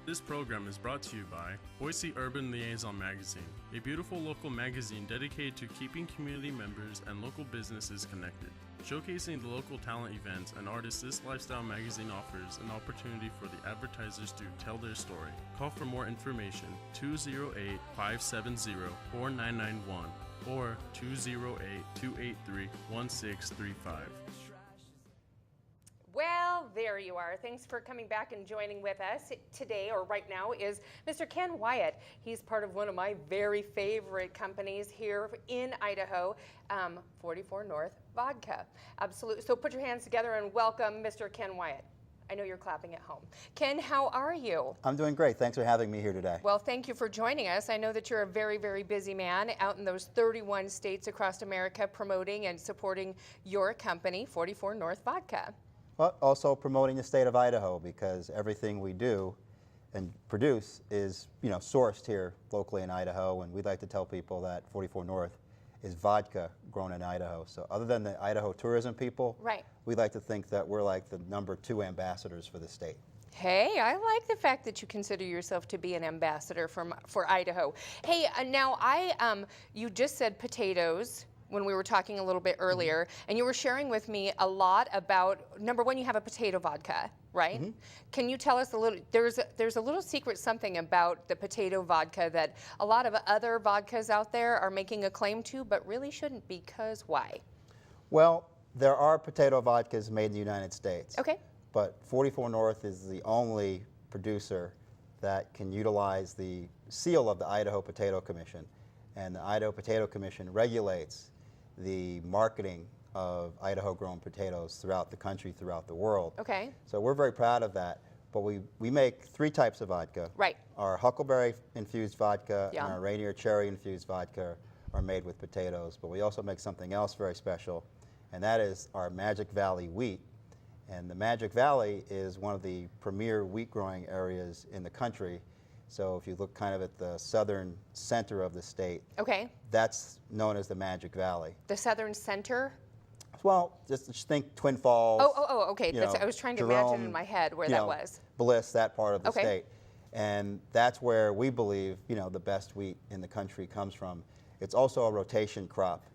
This program is brought to you by Boise Urban Liaison Magazine, a beautiful local magazine dedicated to keeping community members and local businesses connected. Showcasing the local talent events and artists, this lifestyle magazine offers an opportunity for the advertisers to tell their story. Call for more information 208-570-4991 or 208-283-1635. Well, there you are. Thanks for coming back and joining with us. Today, or right now, is Mr. Ken Wyatt. He's part of one of my very favorite companies here in Idaho, 44 North Vodka. Absolutely. So put your hands together and welcome Mr. Ken Wyatt. I know you're clapping at home. Ken, how are you? I'm doing great. Thanks for having me here today. Well, thank you for joining us. I know that you're a very, very busy man out in those 31 states across America promoting and supporting your company, 44 North Vodka. But also promoting the state of Idaho, because everything we do and produce is, sourced here locally in Idaho, and we'd like to tell people that 44 North is vodka grown in Idaho. So other than the Idaho tourism people, right, we'd like to think that we're like the #2 ambassadors for the state. Hey, I like the fact that you consider yourself to be an ambassador for Idaho. Hey, now you just said potatoes when we were talking a little bit earlier, and you were sharing with me a lot about, number one, you have a potato vodka, right? Mm-hmm. Can you tell us a little, there's a little secret something about the potato vodka that a lot of other vodkas out there are making a claim to, but really shouldn't, because why? Well, there are potato vodkas made in the United States. Okay. But 44 North is the only producer that can utilize the seal of the Idaho Potato Commission. And the Idaho Potato Commission regulates the marketing of Idaho-grown potatoes throughout the country, throughout the world. Okay. So we're very proud of that. But we make 3 types of vodka. Right. Our huckleberry-infused vodka Yeah. and our Rainier cherry-infused vodka are made with potatoes. But we also make something else very special, and that is our Magic Valley wheat. And the Magic Valley is one of the premier wheat-growing areas in the country. So if you look kind of at the southern center of the state, okay, that's known as the Magic Valley. The southern center? Well, just think Twin Falls. Oh, okay. I was trying to imagine in my head where that was. Bliss, that part of the state. And that's where we believe, the best wheat in the country comes from. It's also a rotation crop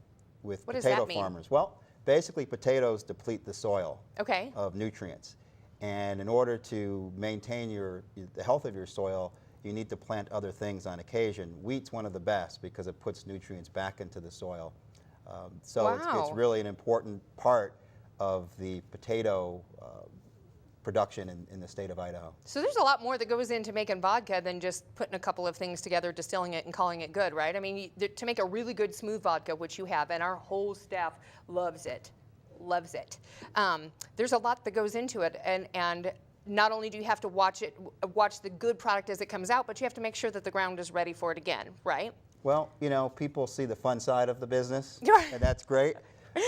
with potato farmers. Well, basically potatoes deplete the soil of nutrients. And in order to maintain the health of your soil, you need to plant other things on occasion. Wheat's one of the best because it puts nutrients back into the soil. It's really an important part of the potato production in the state of Idaho. So there's a lot more that goes into making vodka than just putting a couple of things together, distilling it, and calling it good, right? I mean, to make a really good smooth vodka, which you have, and our whole staff loves it. There's a lot that goes into it, and not only do you have to watch the good product as it comes out, but you have to make sure that the ground is ready for it again, right? Well, people see the fun side of the business, and that's great.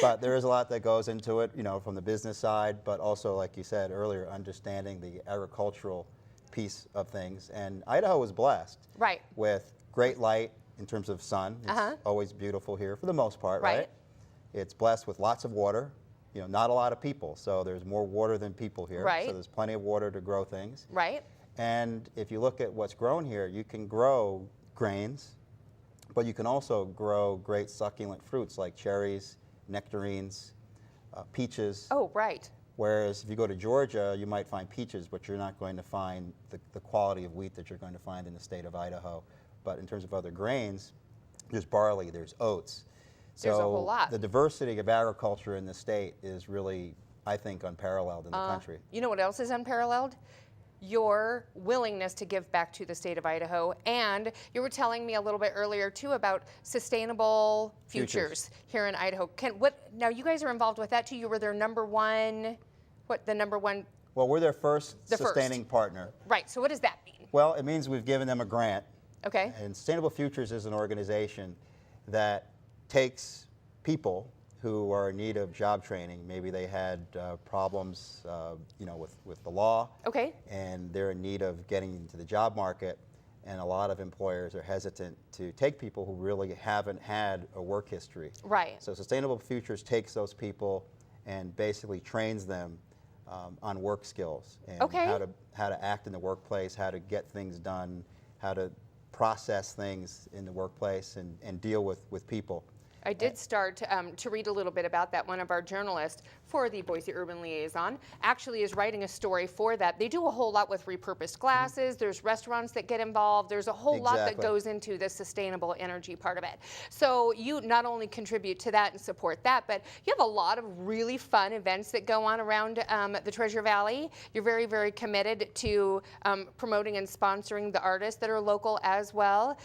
But there is a lot that goes into it, from the business side, but also, like you said earlier, understanding the agricultural piece of things. And Idaho is blessed with great light in terms of sun. It's always beautiful here for the most part, right? It's blessed with lots of water. Not a lot of people, so there's more water than people here. Right. So there's plenty of water to grow things. Right. And if you look at what's grown here, you can grow grains, but you can also grow great succulent fruits like cherries, nectarines, peaches. Oh, right. Whereas if you go to Georgia, you might find peaches, but you're not going to find the quality of wheat that you're going to find in the state of Idaho. But in terms of other grains, there's barley, there's oats. There's a whole lot. The diversity of agriculture in the state is really, I think, unparalleled in the country. You know what else is unparalleled? Your willingness to give back to the state of Idaho. And you were telling me a little bit earlier, too, about sustainable futures here in Idaho. Now, you guys are involved with that, too. You were their number one. Well, we're their first sustaining partner. Right. So what does that mean? Well, it means we've given them a grant. Okay. And Sustainable Futures is an organization that takes people who are in need of job training. Maybe they had problems, with the law. Okay. And they're in need of getting into the job market. And a lot of employers are hesitant to take people who really haven't had a work history. Right. So Sustainable Futures takes those people and basically trains them on work skills and how to act in the workplace, how to get things done, how to process things in the workplace and deal with people. I did start to read a little bit about that. One of our journalists for the Boise Urban Liaison actually is writing a story for that. They do a whole lot with repurposed glasses. There's restaurants that get involved. There's a whole lot that goes into the sustainable energy part of it. So you not only contribute to that and support that, but you have a lot of really fun events that go on around the Treasure Valley. You're very, very committed to promoting and sponsoring the artists that are local as well.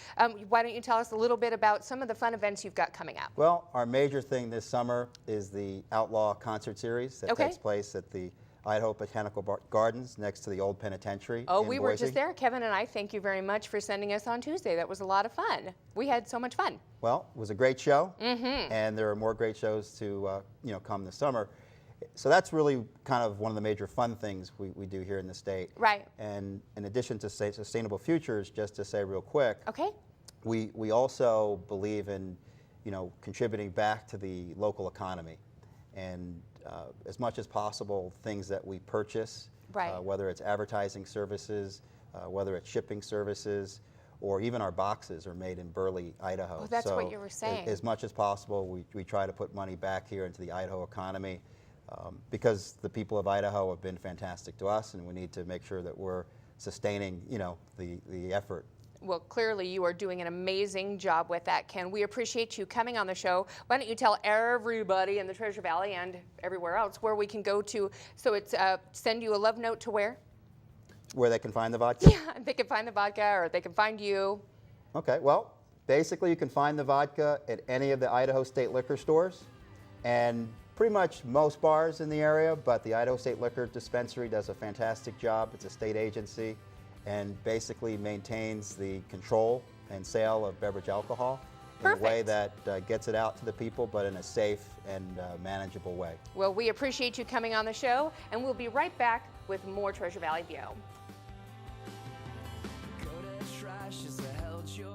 Why don't you tell us a little bit about some of the fun events you've got coming up? Well, our major thing this summer is the Outlaw Concert Series that takes place at the Idaho Botanical Gardens next to the old penitentiary. Oh, we were just there, Kevin and I. Thank you very much for sending us on Tuesday. That was a lot of fun. We had so much fun. Well, it was a great show, and there are more great shows to come this summer. So that's really kind of one of the major fun things we do here in the state. Right. And in addition to Sustainable Futures, just to say real quick, okay, we also believe in contributing back to the local economy, and as much as possible, things that we purchase, whether it's advertising services, whether it's shipping services, or even our boxes are made in Burley, Idaho. Oh, that's what you were saying. As much as possible, we try to put money back here into the Idaho economy because the people of Idaho have been fantastic to us, and we need to make sure that we're sustaining, the effort. Well, clearly you are doing an amazing job with that, Ken. We appreciate you coming on the show. Why don't you tell everybody in the Treasure Valley and everywhere else where we can go to, so it's send you a love note to where? Where they can find the vodka? Yeah, they can find the vodka or they can find you. Okay, well, basically you can find the vodka at any of the Idaho State liquor stores and pretty much most bars in the area, but the Idaho State Liquor Dispensary does a fantastic job. It's a state agency and basically maintains the control and sale of beverage alcohol in a way that gets it out to the people, but in a safe and manageable way. Well, we appreciate you coming on the show, and we'll be right back with more Treasure Valley View. Go to trash is a hell joy.